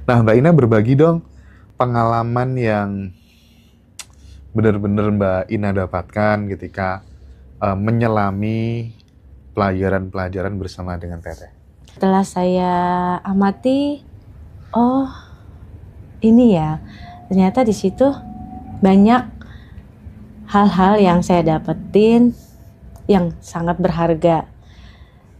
Nah, Mbak Ina berbagi dong pengalaman yang benar-benar Mbak Ina dapatkan ketika menyelami pelajaran-pelajaran bersama dengan Teteh. Setelah saya amati, oh ini ya, ternyata di situ banyak hal-hal yang saya dapetin yang sangat berharga.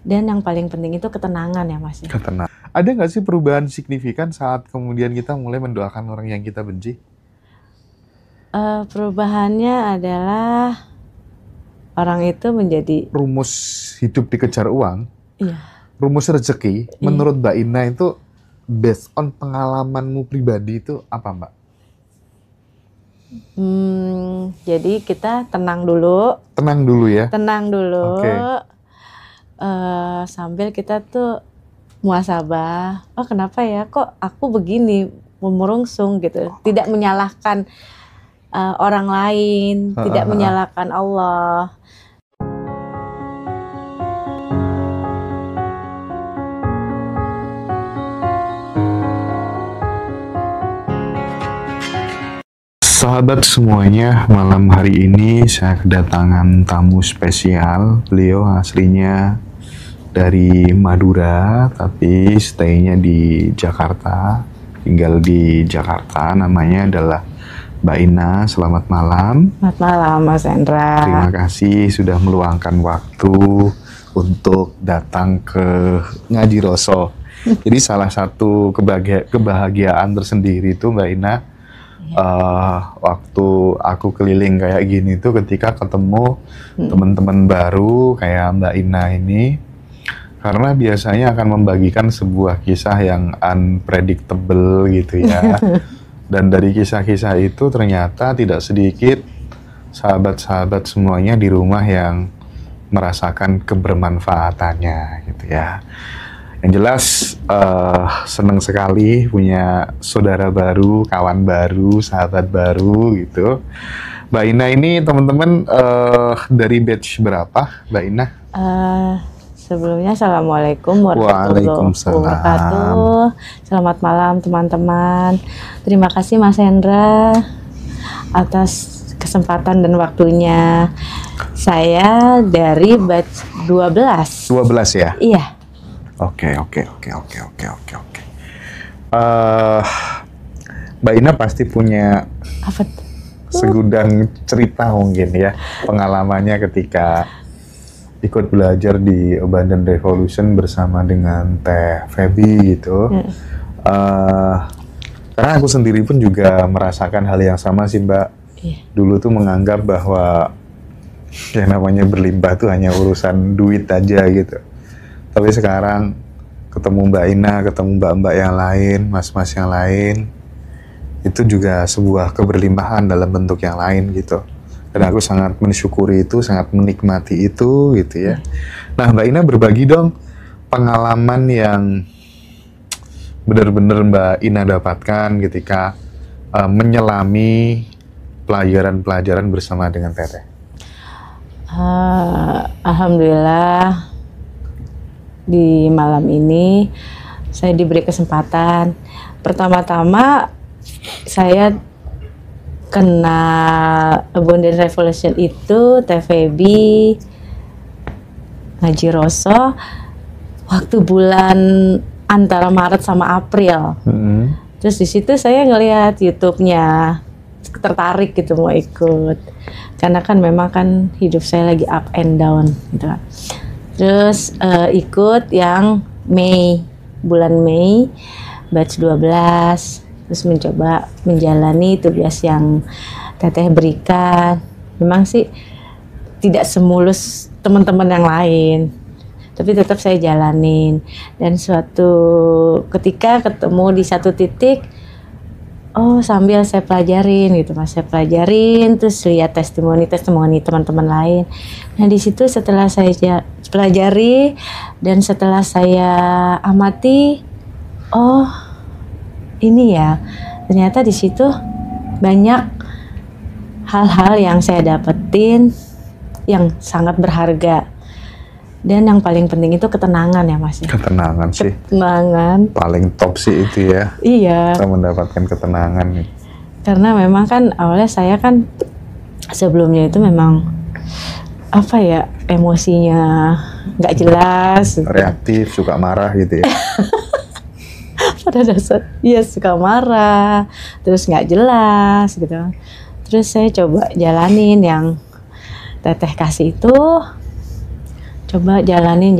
Dan yang paling penting itu ketenangan ya Mas. Ketenangan. Ada nggak sih perubahan signifikan saat kemudian kita mulai mendoakan orang yang kita benci? Perubahannya adalah orang itu menjadi rumus hidup dikejar uang, iya. Rumus rezeki, menurut Mbak Ina itu based on pengalamanmu pribadi itu apa Mbak? Jadi kita tenang dulu. Tenang dulu ya? Tenang dulu. Okay. Sambil kita tuh muhasabah, oh kenapa ya kok aku begini, memurungsung gitu. Tidak menyalahkan orang lain, tidak menyalahkan Allah. Sahabat semuanya, malam hari ini saya kedatangan tamu spesial. Beliau aslinya dari Madura, tapi stay-nya di Jakarta. Tinggal di Jakarta, namanya adalah Mbak Ina. Selamat malam. Selamat malam Mas Hendra. Terima kasih sudah meluangkan waktu untuk datang ke Ngaji Roso. Jadi salah satu kebahagiaan tersendiri itu Mbak Ina, waktu aku keliling kayak gini tuh ketika ketemu teman-teman baru kayak Mbak Ina ini, karena biasanya akan membagikan sebuah kisah yang unpredictable gitu ya. Dan dari kisah-kisah itu ternyata tidak sedikit sahabat-sahabat semuanya di rumah yang merasakan kebermanfaatannya gitu ya. Yang jelas senang sekali punya saudara baru, kawan baru, sahabat baru gitu. Mbak Ina ini teman-teman dari batch berapa Mbak Ina? Sebelumnya Assalamualaikum warahmatullahi wabarakatuh. Selamat malam teman-teman. Terima kasih Mas Hendra atas kesempatan dan waktunya. Saya dari batch 12. 12 ya? Iya. Oke. Mbak Ina pasti punya segudang cerita mungkin ya, pengalamannya ketika ikut belajar di Abundant Revolution bersama dengan Teh Feby gitu. Karena aku sendiri pun juga merasakan hal yang sama sih Mbak. Dulu tuh menganggap bahwa yang namanya berlimpah tuh hanya urusan duit aja gitu. Tapi sekarang ketemu Mbak Ina, ketemu mbak-mbak yang lain, mas-mas yang lain, itu juga sebuah keberlimpahan dalam bentuk yang lain gitu. Dan aku sangat mensyukuri itu, sangat menikmati itu gitu ya. Nah Mbak Ina berbagi dong pengalaman yang benar-benar Mbak Ina dapatkan ketika menyelami pelajaran-pelajaran bersama dengan Teteh. Alhamdulillah di malam ini saya diberi kesempatan. Pertama-tama saya kenal Abundant Revolution itu Teh Feby, Ngaji Roso waktu bulan antara Maret sama April. Terus di situ saya ngelihat YouTube-nya, tertarik gitu mau ikut. Karena kan memang kan hidup saya lagi up and down gitu kan. Terus ikut yang bulan Mei, batch 12. Terus mencoba menjalani tugas yang Teteh berikan. Memang sih tidak semulus teman-teman yang lain, tapi tetap saya jalanin. Dan suatu ketika ketemu di satu titik, sambil saya pelajarin gitu Mas, saya pelajarin, terus lihat testimoni teman-teman lain. Nah di situ setelah saya pelajari dan setelah saya amati, ini ya, ternyata di situ banyak hal-hal yang saya dapetin yang sangat berharga. Dan yang paling penting itu ketenangan ya Mas. Ketenangan sih. Ketenangan. Paling top sih itu ya. Iya. Kita mendapatkan ketenangan nih. Karena memang kan awalnya saya kan sebelumnya itu memang apa ya, emosinya nggak jelas. Reaktif, suka marah gitu ya. Pada dasar, iya suka marah, terus nggak jelas gitu. Terus saya coba jalanin yang teteh kasih itu, coba jalanin.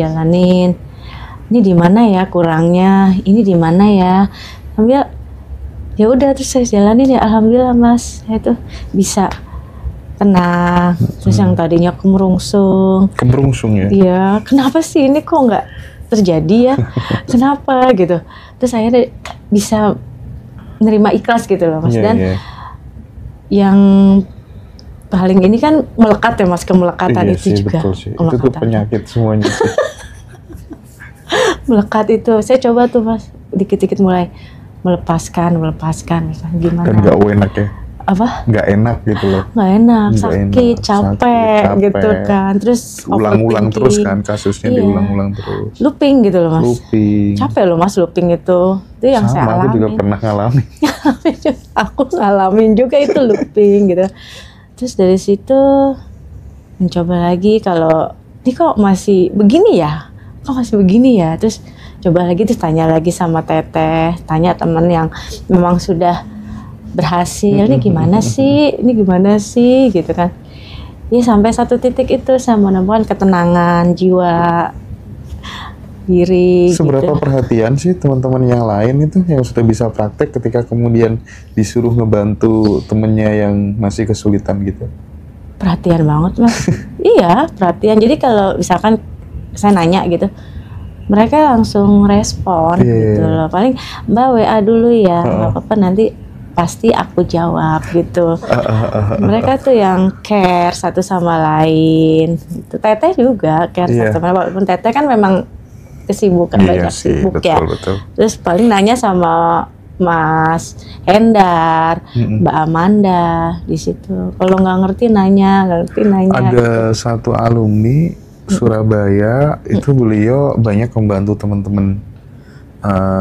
Ini di mana ya kurangnya, ini di mana ya, sambil ya udah terus saya jalanin ya, alhamdulillah Mas, saya tuh bisa tenang. Terus yang tadinya kemerungsung ya. Iya, kenapa sih ini kok nggak terjadi ya? Kenapa gitu? Terus akhirnya bisa nerima ikhlas gitu loh Mas. Dan yang paling ini kan melekat ya Mas, kemelekatan itu sih, juga. Betul sih. Itu tuh penyakit semuanya sih. Melekat itu, saya coba tuh Mas, dikit-dikit mulai melepaskan, gimana? Dan gak enak ya? Apa? Nggak enak gitu loh. Nggak enak, sakit, capek gitu kan. Terus ulang-ulang terus kan kasusnya, diulang-ulang terus. Looping gitu loh Mas. Looping. Capek loh Mas looping itu. Itu yang saya alami. Aku juga pernah ngalamin. Aku ngalamin juga itu looping gitu. Terus dari situ mencoba lagi, kalau ini kok masih begini ya? Terus coba lagi, terus tanya lagi sama teteh, tanya teman yang memang sudah berhasil, ini gimana sih gitu kan. Ya sampai satu titik itu saya menemukan ketenangan jiwa diri. Seberapa gitu. Perhatian sih teman-teman yang lain itu yang sudah bisa praktek ketika kemudian disuruh ngebantu temennya yang masih kesulitan gitu? Perhatian banget Mas. Iya, perhatian. Jadi kalau misalkan saya nanya gitu, mereka langsung respon gitu loh. Paling Mbak WA dulu ya, nggak apa-apa, nanti pasti aku jawab gitu. Mereka tuh yang care satu sama lain. Gitu. Teteh juga care satu sama lain. Walaupun teteh kan memang kesibukan, banyak sibuk ya. Betul. Terus paling nanya sama Mas Hendar, Mbak Amanda di situ. Kalau nggak ngerti nanya. Ada satu alumni Surabaya itu beliau banyak membantu teman-teman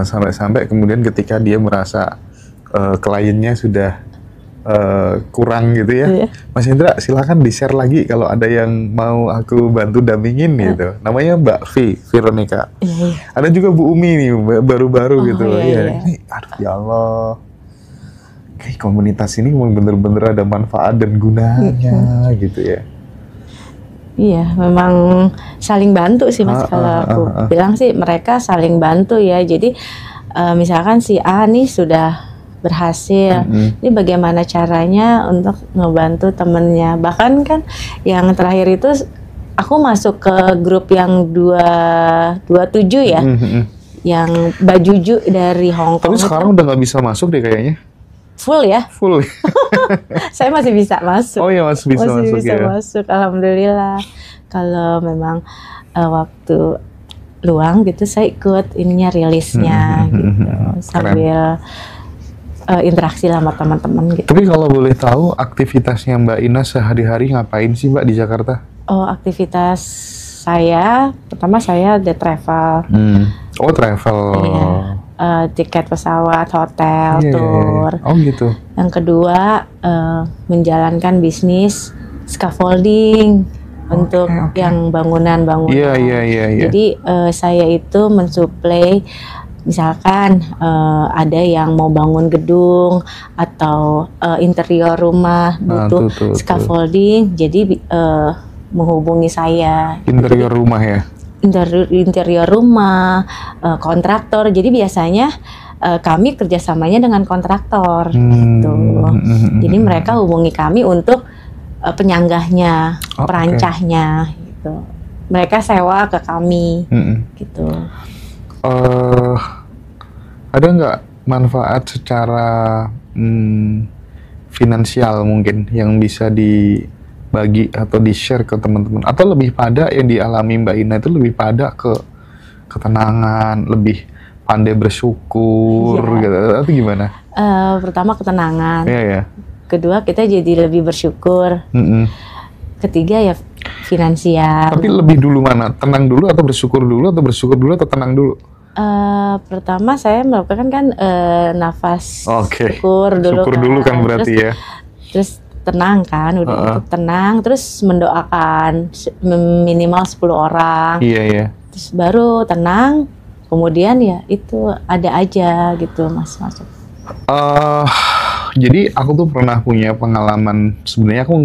sampai kemudian ketika dia merasa kliennya sudah kurang gitu ya, Mas Hendra silakan di-share lagi kalau ada yang mau aku bantu dampingin gitu. Namanya Mbak Veronica. Ada juga Bu Umi nih, baru-baru gitu. Ini, aduh ya Allah, kayak komunitas ini bener-bener ada manfaat dan gunanya gitu ya. Iya, memang saling bantu sih Mas. Kalau aku bilang sih mereka saling bantu ya. Jadi misalkan si A nih sudah berhasil, ini bagaimana caranya untuk ngebantu temennya. Bahkan kan yang terakhir itu aku masuk ke grup yang 227 ya, yang Mbak Juju dari Hong Kong. Tapi sekarang udah nggak bisa masuk deh kayaknya. Full ya? Full. Saya masih bisa masuk. Oh ya, masih bisa masuk. Alhamdulillah. Kalau memang waktu luang gitu saya ikut ininya, rilisnya gitu. Sambil interaksi sama teman-teman gitu. Tapi kalau boleh tahu aktivitasnya Mbak Ina sehari-hari ngapain sih Mbak di Jakarta? Oh, aktivitas saya, pertama saya the travel. Oh, travel. Iya. Tiket pesawat, hotel, tour. Oh gitu. Yang kedua menjalankan bisnis scaffolding untuk yang bangunan-bangunan. Iya. Jadi saya itu mensuplai, misalkan ada yang mau bangun gedung atau interior rumah butuh scaffolding, jadi menghubungi saya. Interior rumah ya? Interior rumah, kontraktor. Jadi biasanya kami kerjasamanya dengan kontraktor gitu. Jadi mereka hubungi kami untuk penyanggahnya, perancahnya gitu. Mereka sewa ke kami gitu. Ada nggak manfaat secara finansial mungkin yang bisa dibagi atau di-share ke teman-teman? Atau lebih pada yang dialami Mbak Ina itu lebih pada ke ketenangan, lebih pandai bersyukur gitu, atau gimana? Pertama ketenangan. Iya. Kedua kita jadi lebih bersyukur. Ketiga ya finansial. Tapi lebih dulu mana? Tenang dulu atau bersyukur dulu atau tenang dulu? Pertama saya melakukan kan nafas Oke. syukur dulu. Syukur dulu kan berarti terus, ya. Terus tenang kan, udah itu tenang, terus mendoakan minimal 10 orang. Iya. Terus baru tenang, kemudian ya itu ada aja gitu Mas masuk. Jadi aku tuh pernah punya pengalaman, sebenarnya aku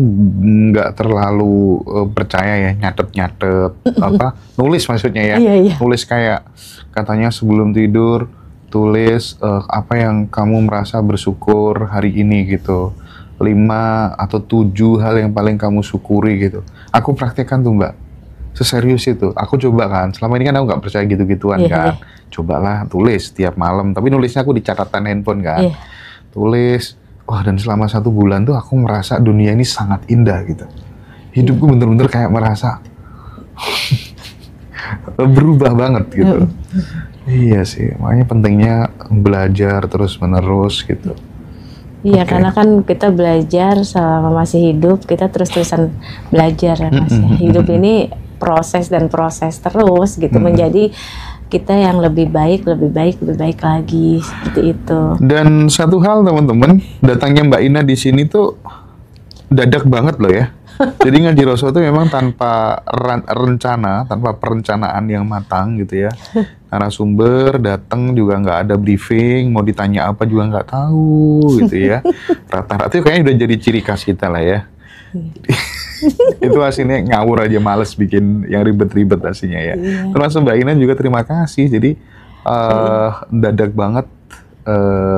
nggak terlalu percaya ya nyatet nulis maksudnya ya. Iya. Nulis kayak katanya sebelum tidur tulis apa yang kamu merasa bersyukur hari ini gitu, 5 atau 7 hal yang paling kamu syukuri gitu. Aku praktekkan tuh Mbak, seserius itu. Aku coba kan, selama ini kan aku nggak percaya gitu-gituan kan. Cobalah tulis tiap malam, tapi nulisnya aku di catatan handphone kan. Tulis, dan selama 1 bulan tuh aku merasa dunia ini sangat indah gitu. Hidupku bener-bener kayak merasa berubah banget gitu. Iya sih, makanya pentingnya belajar terus-menerus gitu. Iya, karena kan kita belajar selama masih hidup, kita terus-terusan belajar ya Mas. Hidup ini proses terus gitu, menjadi kita yang lebih baik lagi, seperti itu. Dan satu hal teman-teman, datangnya Mbak Ina di sini tuh dadak banget loh ya. Jadi Ngaji Roso itu memang tanpa rencana, tanpa perencanaan yang matang gitu ya. Narasumber datang juga nggak ada briefing, mau ditanya apa juga nggak tahu gitu ya. Rata-rata itu kayaknya udah jadi ciri khas kita lah ya. Itu hasilnya ngawur aja, males bikin yang ribet-ribet hasilnya ya. Termasuk Mbak Ina juga terima kasih. Jadi dadak banget.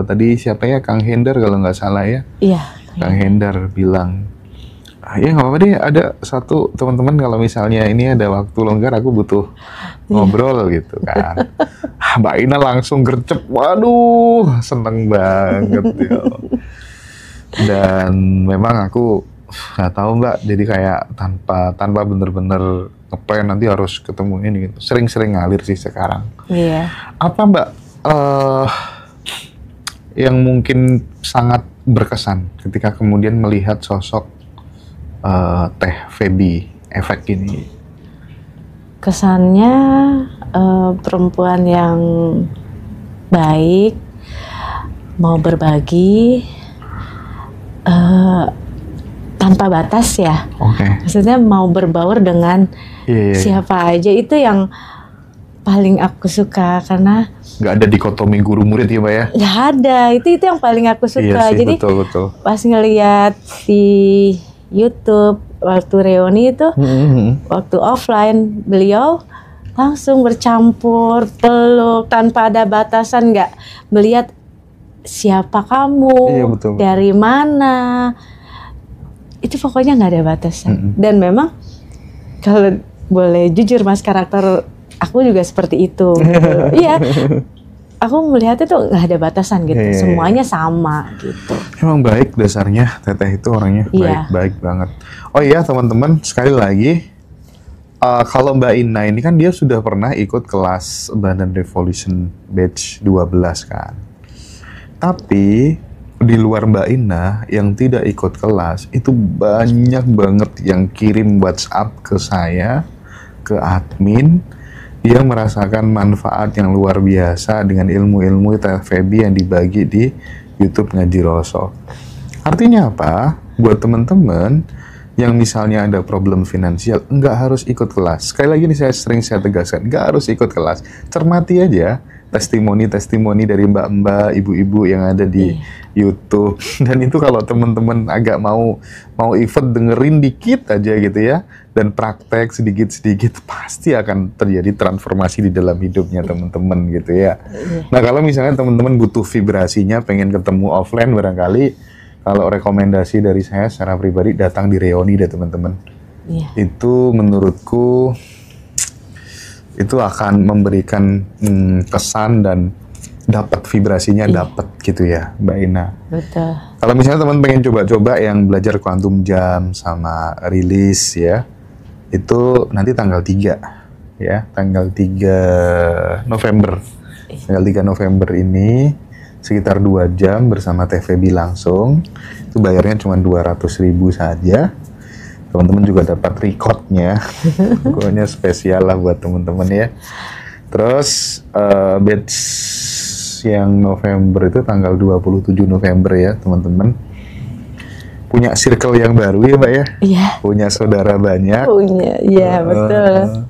Tadi siapa ya, Kang Hendar kalau nggak salah ya. Iya. Kang Hendar bilang, ya nggak apa-apa deh, ada satu teman-teman kalau misalnya ini ada waktu longgar aku butuh ngobrol gitu kan. Mbak Ina langsung gercep, waduh seneng banget ya. Dan memang aku nggak tahu Mbak, jadi kayak tanpa bener-bener ngeplan nanti harus ketemu ini gitu. Sering-sering ngalir sih sekarang. Iya. Apa Mbak yang mungkin sangat berkesan ketika kemudian melihat sosok Teh Feby Efek ini? Kesannya perempuan yang baik, mau berbagi, tanpa batas ya. Maksudnya mau berbaur dengan siapa aja, itu yang paling aku suka, karena nggak ada dikotomi guru murid ya Mbak ya? Nggak ada, itu yang paling aku suka. Iya sih, jadi betul. Pas ngeliat di YouTube waktu reuni itu, waktu offline, beliau langsung bercampur, peluk tanpa ada batasan, nggak melihat siapa kamu, dari mana, itu pokoknya nggak ada batasan. Dan memang kalau boleh jujur Mas, karakter aku juga seperti itu. Iya, aku melihat itu nggak ada batasan gitu, semuanya sama gitu. Emang baik dasarnya, Teteh itu orangnya baik banget. Oh iya teman-teman, sekali lagi, kalau Mbak Ina ini kan dia sudah pernah ikut kelas Bandan Revolution Batch 12 kan. Tapi di luar Mbak Ina yang tidak ikut kelas, itu banyak banget yang kirim WhatsApp ke saya, ke admin, dia merasakan manfaat yang luar biasa dengan ilmu-ilmu Teh Feby yang dibagi di YouTube Ngaji Roso. Artinya apa? Buat teman-teman yang misalnya ada problem finansial, nggak harus ikut kelas. Sekali lagi nih saya tegaskan, nggak harus ikut kelas. Cermati aja testimoni-testimoni dari mbak-mbak, ibu-ibu yang ada di YouTube. Dan itu kalau teman-teman agak mau effort dengerin dikit aja gitu ya, dan praktek sedikit-sedikit, pasti akan terjadi transformasi di dalam hidupnya teman-teman gitu ya. Nah kalau misalnya teman-teman butuh vibrasinya, pengen ketemu offline barangkali, kalau rekomendasi dari saya secara pribadi, datang di reuni deh teman-teman. Itu menurutku itu akan memberikan kesan dan dapat vibrasinya, dapat gitu ya Mbak Ina. Betul. Kalau misalnya teman pengen coba-coba yang belajar Quantum Jam sama rilis ya, itu nanti tanggal 3 ya, tanggal 3 November. Tanggal 3 November ini sekitar 2 jam bersama Teh Feby langsung. Itu bayarnya cuma 200.000 saja. Teman-teman juga dapat recordnya. Pokoknya spesial lah buat teman-teman ya. Terus batch yang November itu tanggal 27 November ya teman-teman. Punya circle yang baru ya Mbak ya? Iya. Punya saudara banyak. Punya, iya betul.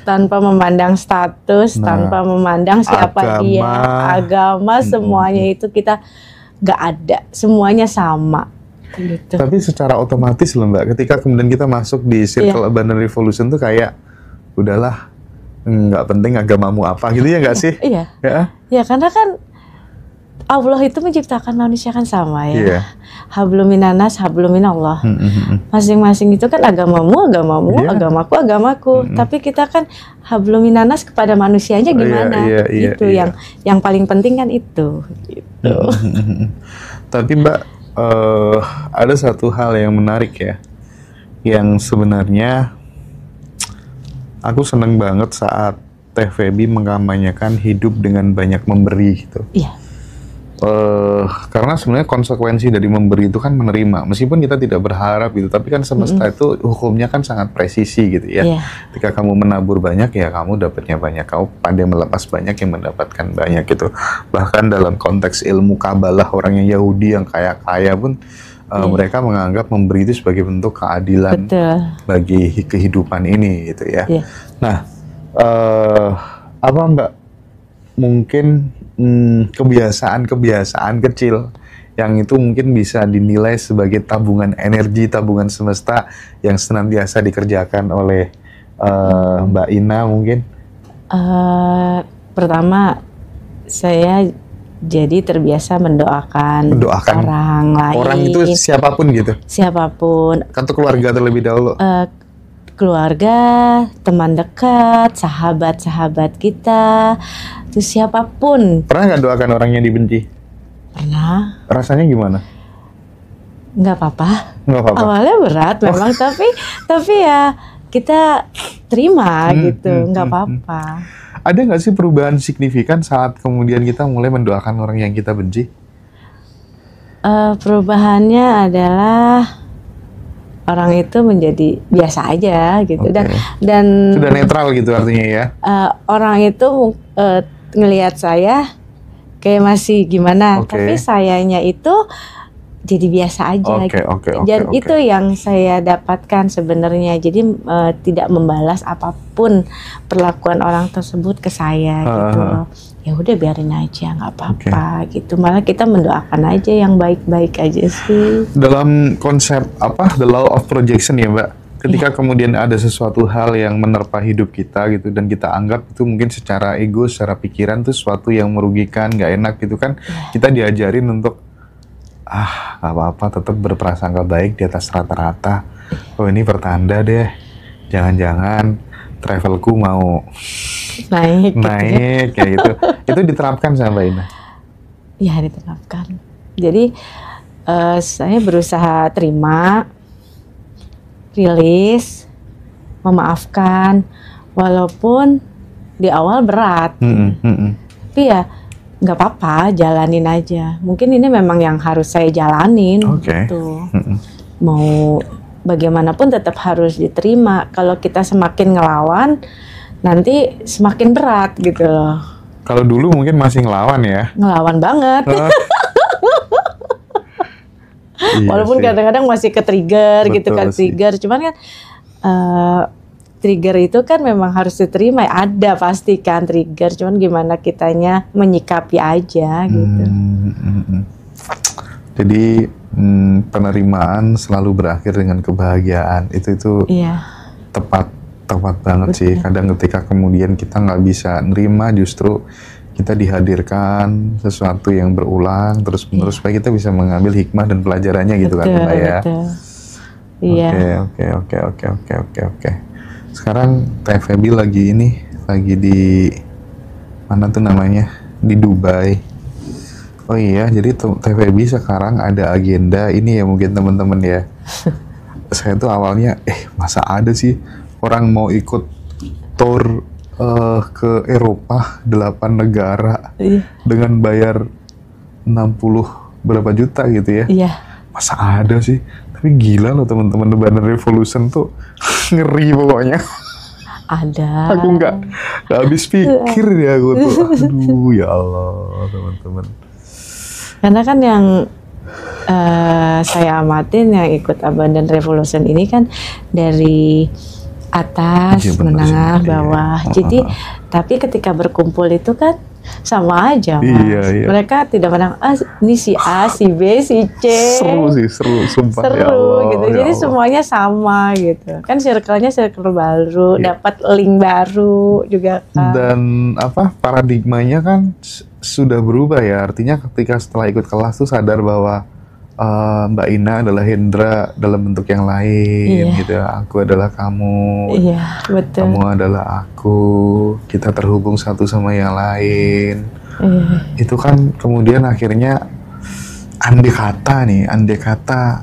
Tanpa memandang status, tanpa memandang siapa dia, agama, semuanya itu kita gak ada. Semuanya sama. Gitu. Tapi secara otomatis loh Mbak, ketika kemudian kita masuk di Circle Abundant Revolution tuh kayak udahlah, nggak penting agamamu apa gitu ya nggak sih? Iya. Ya karena kan Allah itu menciptakan manusia kan sama ya. Hablum minanas, hablum minallah. Masing-masing itu kan agamamu, agamaku. Tapi kita kan hablum minanas kepada manusianya gimana? Itu yang paling penting kan itu. Gitu. Tapi Mbak, ada satu hal yang menarik ya, yang sebenarnya aku seneng banget saat Teh Feby mengkampanyekan hidup dengan banyak memberi gitu. Iya. Karena sebenarnya konsekuensi dari memberi itu kan menerima, meskipun kita tidak berharap gitu, tapi kan semesta itu hukumnya kan sangat presisi gitu ya. Ketika kamu menabur banyak ya kamu dapatnya banyak, kamu pandai melepas banyak yang mendapatkan banyak gitu. Bahkan dalam konteks ilmu Kabalah, orang yang Yahudi yang kaya-kaya pun mereka menganggap memberi itu sebagai bentuk keadilan bagi kehidupan ini gitu ya. Nah, apa Mbak mungkin kebiasaan-kebiasaan kecil yang itu mungkin bisa dinilai sebagai tabungan energi, tabungan semesta yang senantiasa dikerjakan oleh Mbak Ina mungkin? Pertama, saya jadi terbiasa mendoakan orang lain. Orang itu siapapun gitu? Siapapun. Atau keluarga terlebih dahulu? Keluarga, teman dekat, sahabat-sahabat kita, terus siapapun. Pernah nggak doakan orang yang dibenci? Pernah. Rasanya gimana? Nggak apa-apa. Nggak apa-apa. Awalnya berat memang, tapi ya kita terima gitu, nggak apa-apa. Ada nggak sih perubahan signifikan saat kemudian kita mulai mendoakan orang yang kita benci? Perubahannya adalah orang itu menjadi biasa aja gitu. Dan sudah netral gitu artinya ya. Orang itu ngelihat saya kayak masih gimana, tapi sayanya itu jadi biasa aja. Dan itu yang saya dapatkan sebenarnya. Jadi tidak membalas apapun perlakuan orang tersebut ke saya gitu. Ya udah biarin aja, nggak apa-apa gitu. Malah kita mendoakan aja yang baik-baik aja sih. Dalam konsep the law of projection ya Mbak, ketika kemudian ada sesuatu hal yang menerpa hidup kita gitu dan kita anggap itu mungkin secara ego, secara pikiran itu sesuatu yang merugikan, nggak enak gitu kan, kita diajarin untuk nggak apa-apa, tetap berprasangka baik di atas rata-rata. Oh ini pertanda deh, jangan-jangan travelku mau naik kayak gitu. Itu diterapkan sama Mbak Ina? Ya diterapkan. Jadi saya berusaha terima, rilis, memaafkan, walaupun di awal berat. Tapi ya nggak apa-apa, jalanin aja. Mungkin ini memang yang harus saya jalanin. Gitu. Mau bagaimanapun tetap harus diterima. Kalau kita semakin ngelawan, nanti semakin berat gitu loh. Kalau dulu mungkin masih ngelawan ya? Ngelawan banget. Walaupun kadang-kadang masih ke-trigger gitu kan, trigger. Cuman kan trigger itu kan memang harus diterima. Ada pasti kan trigger, cuman gimana kitanya menyikapi aja gitu. Jadi penerimaan selalu berakhir dengan kebahagiaan. Itu tepat banget sih. Kadang ketika kemudian kita nggak bisa nerima, justru kita dihadirkan sesuatu yang berulang terus-menerus supaya kita bisa mengambil hikmah dan pelajarannya gitu kan Mbak ya. Oke. Sekarang Teh Feby lagi di mana tuh namanya, di Dubai. Oh iya, jadi Teh Feby sekarang ada agenda ini ya mungkin teman-teman ya. Saya tuh awalnya masa ada sih orang mau ikut tour ke Eropa 8 negara dengan bayar 60 berapa juta gitu ya. Masa ada sih? Tapi gila loh teman-teman, Abundant Revolution tuh ngeri pokoknya. Ada. Aku nggak habis pikir ya aku tuh. Aduh ya Allah teman-teman. Karena kan yang saya amatin yang ikut Abundant Revolution ini kan dari atas, menengah, bawah. Jadi tapi ketika berkumpul itu kan sama aja, Mas. Iya. Mereka tidak pernah ini si A, si B, si C. Seru, sumpah. Seru ya Allah, gitu. ya Jadi Allah. semuanya sama gitu. Kan circle-nya circle baru, Iya. dapat link baru juga kan. Dan paradigmanya kan sudah berubah ya. Artinya ketika setelah ikut kelas tuh sadar bahwa Mbak Ina adalah Hendra dalam bentuk yang lain, Iya. gitu ya. Aku adalah kamu, Iya, betul. kamu adalah aku. Kita terhubung satu sama yang lain. Iya. Itu kan kemudian akhirnya andai kata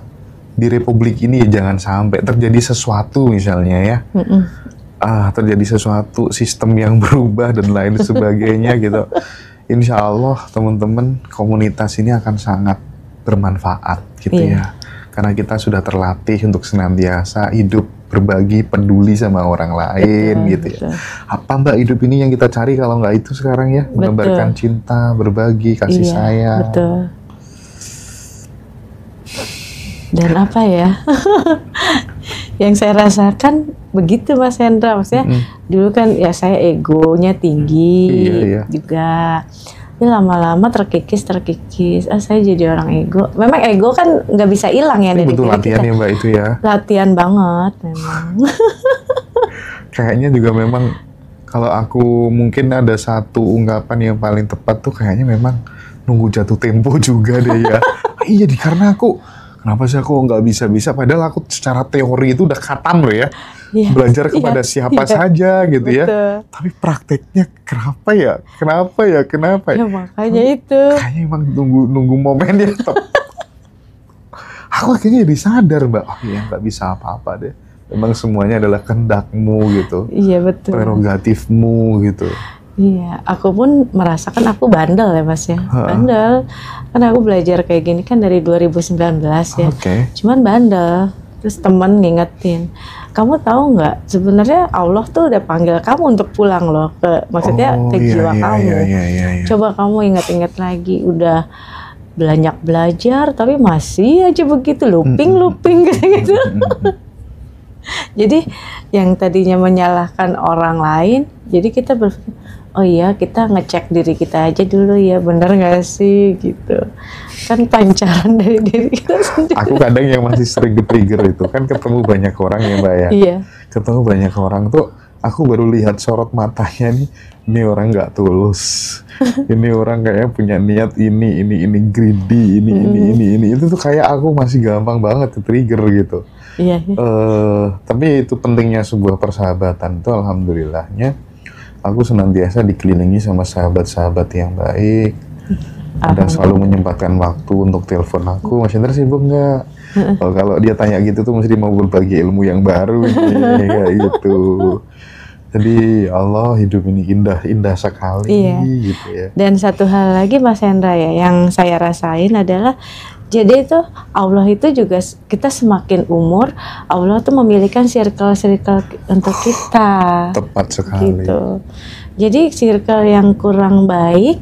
di Republik ini ya jangan sampai terjadi sesuatu misalnya ya. Terjadi sesuatu, sistem yang berubah dan lain sebagainya gitu. Insya Allah teman-teman komunitas ini akan sangat bermanfaat gitu ya. Karena kita sudah terlatih untuk senantiasa hidup berbagi, peduli sama orang lain gitu ya. Apa Mbak hidup ini yang kita cari kalau nggak itu sekarang ya? Menebarkan cinta, berbagi, kasih sayang. Betul. Dan apa ya? Yang saya rasakan begitu Mas Hendra, maksudnya dulu kan ya saya egonya tinggi juga. Tapi lama-lama terkikis. Saya jadi orang ego. Memang ego kan nggak bisa hilang ya dari diri kita. Latihan ya Mbak itu ya. Latihan banget memang. Kayaknya juga memang kalau aku mungkin ada satu ungkapan yang paling tepat tuh kayaknya memang nunggu jatuh tempo juga deh ya. Iya karena kenapa sih aku nggak bisa padahal aku secara teori itu udah khatam loh ya. Belajar kepada siapa saja gitu ya. Tapi prakteknya kenapa ya? Ya makanya itu. Kayaknya emang nunggu momen ya. Aku akhirnya jadi sadar Mbak, nggak bisa apa-apa deh. Memang semuanya adalah kehendakmu gitu. Iya betul. Prerogatifmu gitu. Iya, aku pun merasakan aku bandel ya Mas ya. Bandel. Kan aku belajar kayak gini kan dari 2019 ya. Cuman bandel. Terus temen ngingetin, kamu tahu nggak sebenarnya Allah tuh udah panggil kamu untuk pulang loh maksudnya ke jiwa kamu. Coba kamu ingat-ingat lagi, udah banyak belajar tapi masih aja begitu looping gitu. Jadi yang tadinya menyalahkan orang lain, jadi kita berpikir, oh iya kita ngecek diri kita aja dulu ya, bener nggak sih gitu. Kan pancaran dari diri kita sendiri. Aku kadang yang masih sering trigger itu kan ketemu banyak orang ya Mbak ya. Iya. Ketemu banyak orang tuh aku baru lihat sorot matanya nih, ini orang nggak tulus. Ini orang kayaknya punya niat ini greedy, ini. Itu tuh kayak aku masih gampang banget trigger gitu. Iya. Tapi itu pentingnya sebuah persahabatan tuh alhamdulillahnya. Aku senantiasa dikelilingi sama sahabat-sahabat yang baik. Ada selalu menyempatkan waktu untuk telepon aku, Mas Hendra sibuk nggak? Kalau dia tanya gitu tuh mesti mau berbagi ilmu yang baru nih, kayak gitu. Jadi Allah hidup ini indah sekali gitu ya. Dan satu hal lagi Mas Hendra ya, yang saya rasain adalah jadi itu Allah itu juga kita semakin umur Allah tuh memilihkan circle untuk kita. Tepat sekali. Gitu. Jadi circle yang kurang baik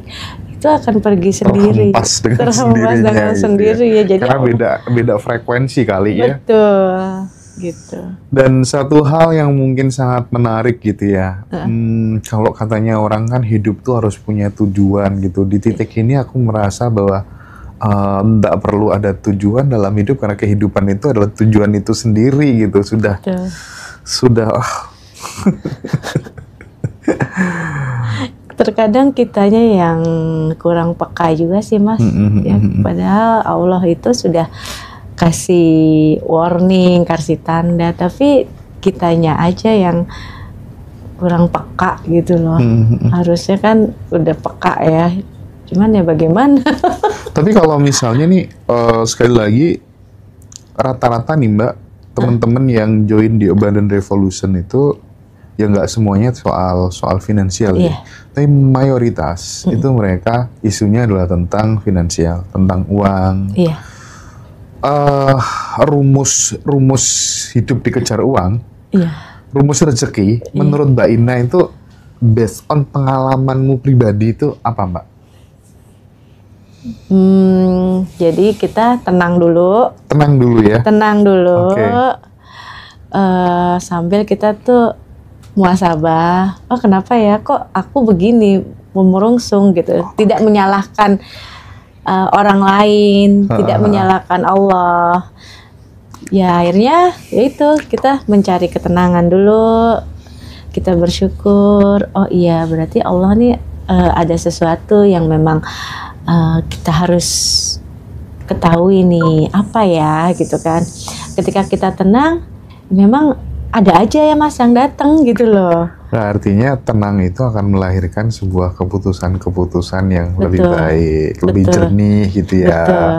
itu akan pergi sendiri. Terhempas dengan sendiri ya. Jadi karena beda frekuensi kali ya. Betul. Gitu. Dan satu hal yang mungkin sangat menarik gitu ya. Kalau katanya orang kan hidup tuh harus punya tujuan gitu. Di titik ini aku merasa bahwa tidak perlu ada tujuan dalam hidup karena kehidupan itu adalah tujuan itu sendiri gitu. Sudah terkadang kitanya yang kurang peka juga sih Mas. Ya, padahal Allah itu sudah kasih warning, kasih tanda, tapi kitanya aja yang kurang peka gitu loh. Harusnya kan udah peka ya. Cuman ya bagaimana? Tapi kalau misalnya nih sekali lagi rata-rata nih Mbak, teman-teman yang join di Abundant Revolution itu ya nggak semuanya soal finansial ya. Tapi mayoritas itu mereka isunya adalah tentang finansial, tentang uang. rumus hidup dikejar uang, Iya. rumus rezeki, menurut Mbak Ina itu based on pengalamanmu pribadi itu apa, Mbak? Jadi kita tenang dulu. Tenang dulu ya. Tenang dulu. Oke. Sambil kita tuh muhasabah. Oh, kenapa ya kok aku begini, memurungsung gitu. Tidak menyalahkan orang lain, tidak menyalahkan Allah. Ya akhirnya ya itu, kita mencari ketenangan dulu. Kita bersyukur. Oh iya, berarti Allah nih ada sesuatu yang memang kita harus ketahui nih, apa ya gitu kan. Ketika kita tenang, memang ada aja ya Mas yang datang gitu loh. Nah, artinya tenang itu akan melahirkan sebuah keputusan-keputusan yang lebih baik, lebih jernih gitu ya. Betul.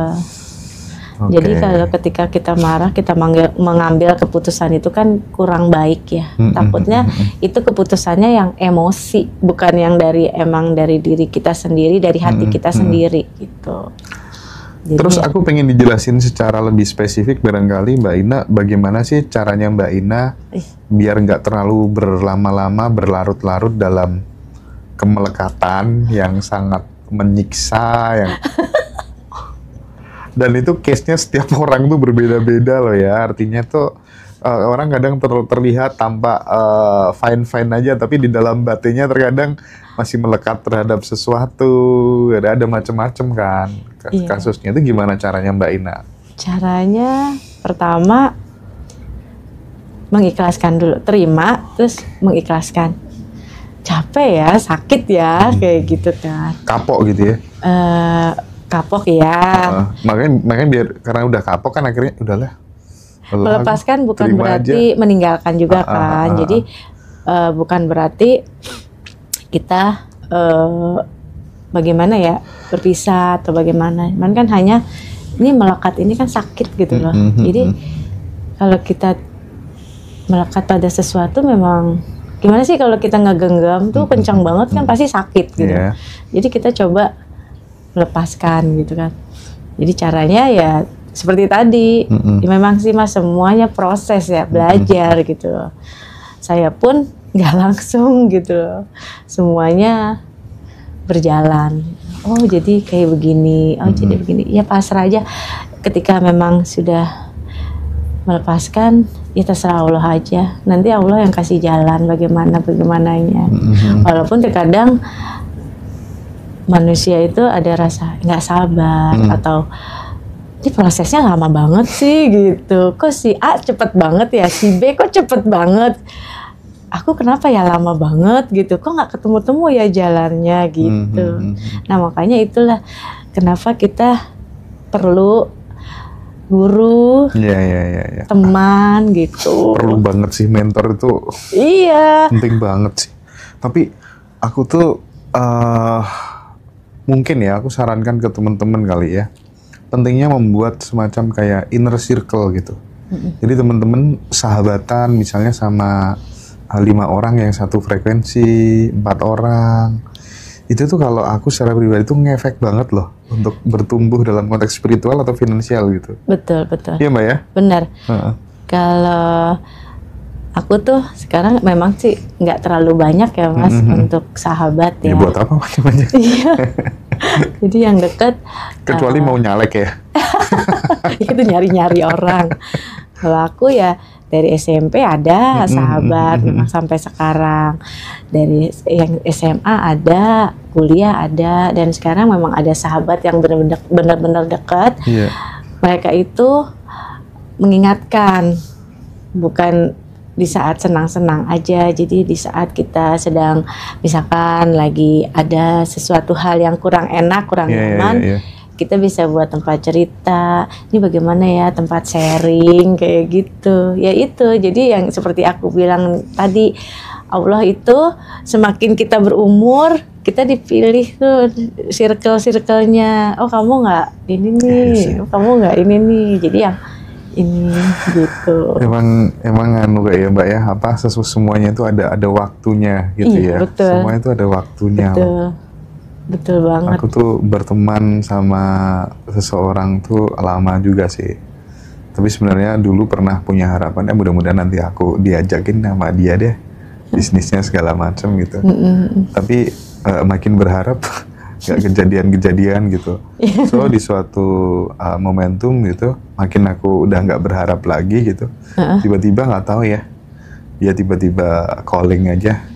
Okay. Jadi kalau ketika kita marah, kita mengambil keputusan itu kan kurang baik ya. Takutnya itu keputusannya yang emosi, bukan yang emang dari diri kita sendiri, dari hati kita sendiri gitu. Jadi, terus aku pengen dijelasin secara lebih spesifik barangkali Mbak Ina, bagaimana sih caranya Mbak Ina biar nggak terlalu berlama-lama, berlarut-larut dalam kemelekatan yang sangat menyiksa, yang dan itu case-nya setiap orang tuh berbeda-beda loh ya. Artinya tuh orang kadang terlihat tampak fine-fine aja, tapi di dalam batinnya terkadang masih melekat terhadap sesuatu. Ada macam-macam kan kasusnya. Itu gimana caranya Mbak Ina? Caranya pertama mengikhlaskan dulu, terima, terus mengikhlaskan. Capek ya, sakit ya, kayak gitu kan. Kapok gitu ya? Kapok ya. Makanya biar karena udah kapok kan akhirnya udahlah. Melepaskan bukan berarti meninggalkan juga kan. Jadi bukan berarti kita bagaimana ya, berpisah atau bagaimana. Cuman kan hanya ini melekat ini kan sakit gitu loh. Jadi kalau kita melekat pada sesuatu memang gimana sih, kalau kita ngegenggam tuh kencang banget kan pasti sakit gitu. Jadi kita coba melepaskan gitu kan. Jadi caranya ya seperti tadi, ya memang sih Mas, semuanya proses ya, belajar gitu loh. Saya pun nggak langsung gitu loh, semuanya berjalan. Oh jadi kayak begini, oh jadi begini, ya pasrah aja. Ketika memang sudah melepaskan, ya terserah Allah aja. Nanti Allah yang kasih jalan bagaimananya. Walaupun terkadang manusia itu ada rasa nggak sabar atau ini prosesnya lama banget sih gitu. Kok si A cepet banget ya, si B kok cepet banget. Aku kenapa ya lama banget gitu. Kok nggak ketemu-temu ya jalannya gitu. Nah makanya itulah kenapa kita perlu guru, teman gitu. Perlu banget sih mentor itu. Iya. Penting banget sih. Tapi aku tuh mungkin ya, aku sarankan ke teman-teman kali ya, pentingnya membuat semacam kayak inner circle gitu. Jadi teman-teman sahabatan misalnya sama 5 orang yang satu frekuensi, 4 orang. Itu tuh kalau aku secara pribadi tuh ngefek banget loh untuk bertumbuh dalam konteks spiritual atau finansial gitu. Betul. Iya Mbak ya? Benar. Kalau aku tuh sekarang memang sih nggak terlalu banyak ya Mas untuk sahabat ya. Ya buat apa banyak-banyak? Iya. Jadi yang dekat. Kecuali mau nyalek ya. Itu nyari-nyari orang. Kalau aku ya dari SMP ada sahabat memang sampai sekarang. Dari yang SMA ada, kuliah ada, dan sekarang memang ada sahabat yang benar-benar dekat. Mereka itu mengingatkan, bukan di saat senang-senang aja. Jadi di saat kita sedang misalkan lagi ada sesuatu hal yang kurang enak, kurang nyaman, kita bisa buat tempat cerita. Ini bagaimana ya, tempat sharing kayak gitu. Ya itu. Jadi yang seperti aku bilang tadi, Allah itu semakin kita berumur, kita dipilih tuh circle-circle-nya. Oh kamu nggak ini nih, oh, kamu nggak ini nih. Jadi yang ini gitu. Emang anu kayak ya Mbak ya, apa semuanya itu ada waktunya gitu ya. Betul. Semuanya itu ada waktunya. Betul. Betul banget. Aku tuh berteman sama seseorang tuh lama juga sih. Tapi sebenarnya dulu pernah punya harapan, mudah-mudahan nanti aku diajakin sama dia deh, bisnisnya segala macam gitu. Tapi makin berharap nggak kejadian-kejadian gitu. So di suatu momentum gitu, makin aku udah nggak berharap lagi gitu. Tiba-tiba nggak tahu ya, dia tiba-tiba calling aja.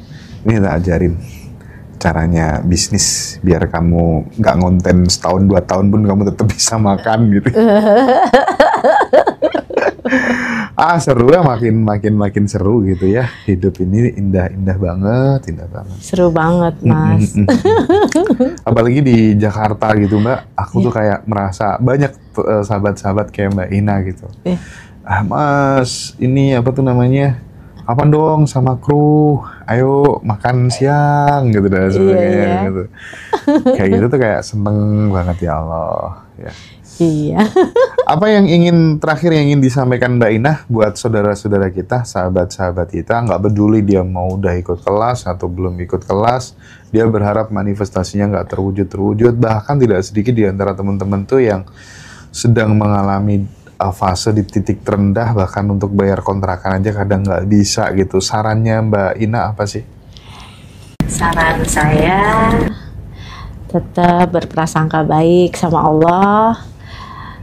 Ini tak ajarin caranya bisnis biar kamu nggak ngonten setahun 2 tahun pun kamu tetap bisa makan gitu. Seru ya, makin seru gitu ya. Hidup ini indah banget. Seru banget, Mas. Apalagi di Jakarta gitu, Mbak. Aku tuh kayak merasa banyak sahabat-sahabat kayak Mbak Ina gitu. Mas, ini apa tuh namanya? Kapan dong sama kru? Ayo makan siang gitu dan sebagainya gitu. Kayak gitu tuh kayak seneng banget ya Allah. Ya. Iya. Apa yang terakhir yang ingin disampaikan Mbak Inah buat saudara-saudara kita, sahabat-sahabat kita, nggak peduli dia mau udah ikut kelas atau belum ikut kelas, dia berharap manifestasinya nggak terwujud, bahkan tidak sedikit di antara teman-teman tuh yang sedang mengalami fase di titik terendah, bahkan untuk bayar kontrakan aja kadang nggak bisa gitu. Sarannya Mbak Ina apa sih? Saran saya tetap berprasangka baik sama Allah,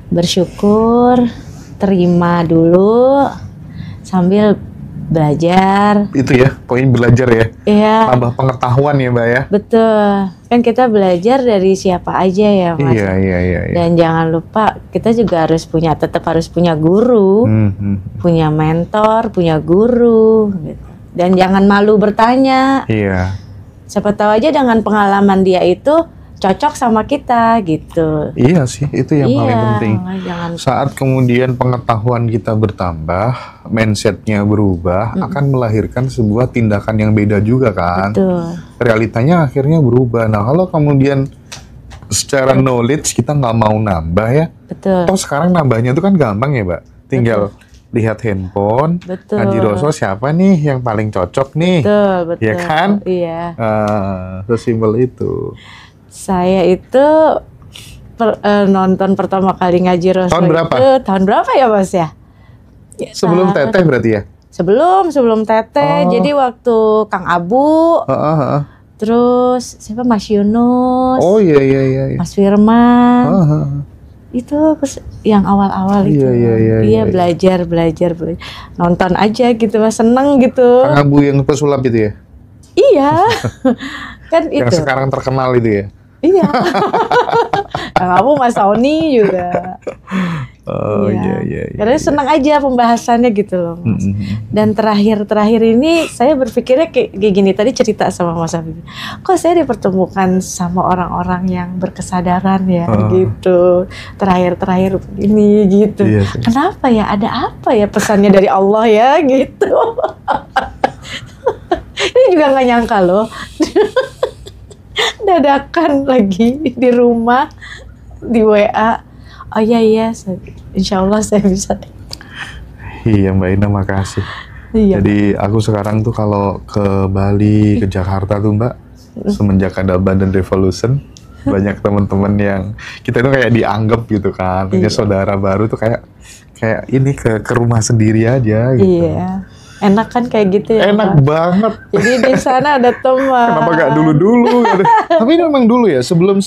bersyukur, terima dulu sambil belajar. Itu ya, poin belajar ya. Iya. Tambah pengetahuan ya, Mbak ya. Betul. Kan kita belajar dari siapa aja ya, Mas. Iya. Dan jangan lupa kita juga tetap harus punya guru, punya mentor, punya guru gitu. Dan jangan malu bertanya. Iya. Siapa tahu aja dengan pengalaman dia itu cocok sama kita gitu. Iya sih, itu yang paling penting. Jangan... Saat kemudian pengetahuan kita bertambah, mindsetnya berubah, akan melahirkan sebuah tindakan yang beda juga kan. Betul. Realitanya akhirnya berubah. Nah kalau kemudian secara knowledge kita nggak mau nambah ya. Betul. Toh sekarang nambahnya itu kan gampang ya, Mbak. Tinggal lihat handphone, Haji Roso siapa nih yang paling cocok nih. Betul. Ya kan? Iya. Sesimpel itu. Saya itu nonton pertama kali Ngaji Roso tahun berapa? Itu tahun berapa ya, Mas ya? Sebelum Teteh berarti ya? Sebelum Teteh. Jadi waktu Kang Abu. Terus siapa, Mas Yunus? Oh iya. Mas Firman. Itu yang awal-awal itu. Iya, belajar. Nonton aja gitu, Mas, seneng gitu. Kang Abu yang pesulap itu ya? Iya. Kan itu. Yang sekarang terkenal itu ya? Iya. Kang Abu, Mas Sony juga. Iya. Karena senang aja pembahasannya gitu loh, Mas. Dan terakhir ini saya berpikirnya kayak gini, tadi cerita sama Mas Habib. Kok saya dipertemukan sama orang-orang yang berkesadaran ya gitu. Terakhir ini gitu. Iya, kenapa ya? Ada apa ya pesannya dari Allah ya gitu. Ini juga nggak nyangka loh. Dadakan lagi di rumah, di WA. Oh iya, insya Allah saya bisa. Iya Mbak Ina, makasih. Iya. Jadi aku sekarang tuh kalau ke Bali, ke Jakarta tuh Mbak, semenjak ada Abundant Revolution, banyak teman-teman yang kita tuh kayak dianggap gitu kan, punya saudara baru tuh kayak ini ke rumah sendiri aja gitu. Iya. Enak kan kayak gitu ya? Enak banget. Jadi di sana ada teman. Kenapa gak dulu? Tapi memang dulu ya, sebelum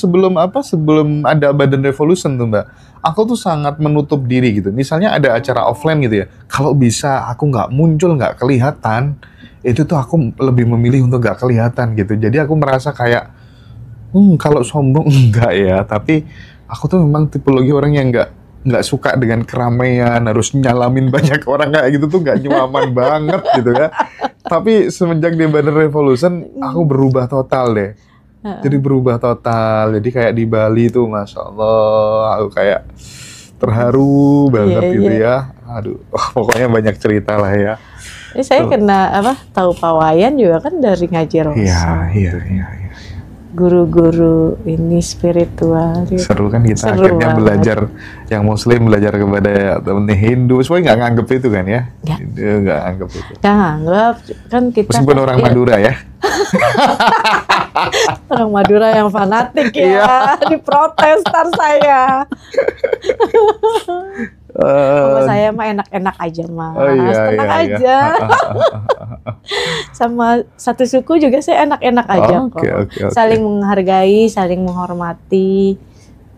ada Badan Revolution tuh Mbak, aku tuh sangat menutup diri gitu. Misalnya ada acara offline gitu ya, kalau bisa aku nggak muncul, nggak kelihatan, itu tuh aku lebih memilih untuk nggak kelihatan gitu. Jadi aku merasa kayak, kalau sombong enggak ya, tapi aku tuh memang tipologi orang yang nggak suka dengan keramaian, harus nyalamin banyak orang kayak gitu tuh nggak nyaman banget gitu ya. Tapi semenjak di Badan Revolution, aku berubah total deh. Jadi berubah total. Jadi kayak di Bali tuh, Masya Allah, aku kayak terharu banget gitu ya. Aduh, pokoknya banyak cerita lah ya. Ini saya kena tahu Pawayan juga kan dari Ngaji Roso. Iya. Guru-guru ini spiritual gitu. Seru kan kita akhirnya banget. Belajar yang Muslim belajar kepada temen Hindu, semuanya nggak nganggep itu kan ya? Nggak nganggep itu. Nggak nganggep kan kita. Meskipun orang Madura ya. Orang Madura yang fanatik ya, diprotes ntar saya. Sama saya mah enak-enak aja Mas, tenang aja. Sama satu suku juga saya enak-enak aja kok. Okay. Saling menghargai, saling menghormati,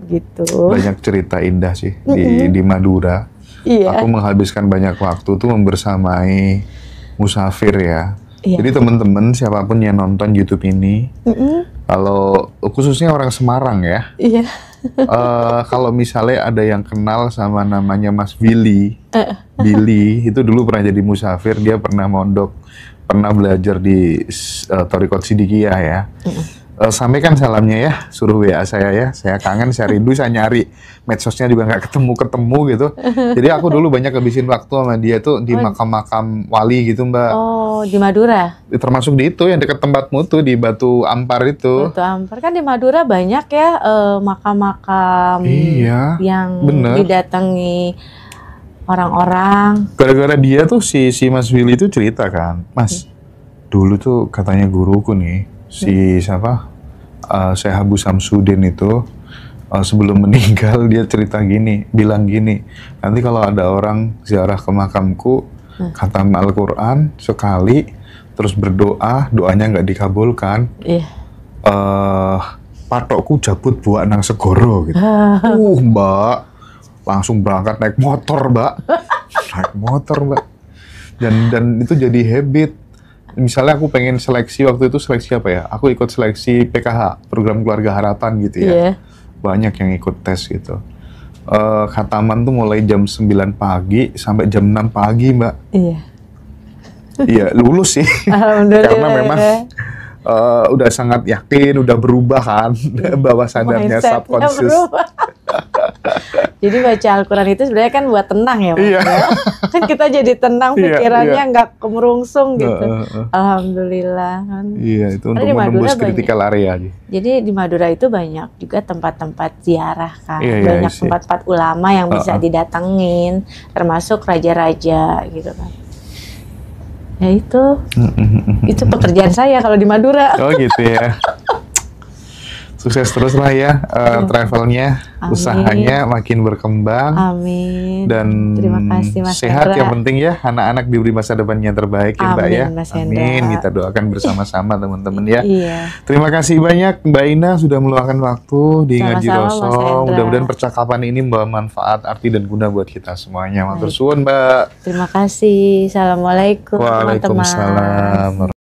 gitu. Banyak cerita indah sih di Madura. Iya. Aku menghabiskan banyak waktu tuh membersamai musafir ya. Iya. Jadi teman-teman siapapun yang nonton YouTube ini, kalau khususnya orang Semarang ya. Iya. Kalau misalnya ada yang kenal sama namanya Mas Billy, Billy itu dulu pernah jadi musafir, dia pernah mondok, pernah belajar di Thariqat Sidikiyah ya. Sampaikan salamnya ya, suruh WA saya ya, saya kangen, saya rindu, saya nyari medsosnya juga nggak ketemu gitu. Jadi aku dulu banyak habisin waktu sama dia tuh di makam-makam wali gitu Mbak. Oh, di Madura? Termasuk di itu yang dekat tempatmu tuh, di Batu Ampar itu. Batu Ampar, kan di Madura banyak ya makam-makam yang didatangi orang-orang. Gara-gara dia tuh si Mas Willy itu cerita kan, Mas, dulu tuh katanya guruku nih, si siapa, Syekh Abu Samsudin itu sebelum meninggal dia cerita gini, bilang gini, nanti kalau ada orang ziarah ke makamku, khatam Al-Quran sekali, terus berdoa, doanya nggak dikabulkan, patokku jabut buat nang segoro gitu. Mbak, langsung berangkat naik motor Mbak, dan itu jadi habit. Misalnya aku pengen seleksi, waktu itu seleksi apa ya? Aku ikut seleksi PKH, Program Keluarga Harapan gitu ya. Banyak yang ikut tes gitu. Khataman tuh mulai jam 9 pagi sampai jam 6 pagi, Mbak. Iya, lulus sih. Alhamdulillah. Karena memang udah sangat yakin, udah berubah kan, bawah sadarnya subconscious. Jadi baca Al-Quran itu sebenarnya kan buat tenang ya, Mas. Kan kita jadi tenang, pikirannya nggak kemerungsung gitu. Alhamdulillah kan. Iya, itu untuk menembus critical area aja. Jadi di Madura itu banyak juga tempat-tempat ziarah kan. Banyak iya, tempat-tempat ulama yang bisa didatengin, termasuk raja-raja gitu kan. Ya itu pekerjaan saya kalau di Madura. Oh gitu ya. Sukses terus lah ya travelnya, usahanya makin berkembang. Amin. Dan terima kasih Mas sehat Hendra. yang penting ya, anak-anak diberi masa depan yang terbaik ya Mbak ya. Mas Amin. Kita doakan bersama-sama teman-teman ya. Iya. Terima kasih banyak Mbak Ina sudah meluangkan waktu di Ngaji Roso. Mudah-mudahan percakapan ini membawa manfaat, arti dan guna buat kita semuanya. Matur suwun Mbak. Terima kasih. Assalamualaikum teman-teman. Waalaikumsalam.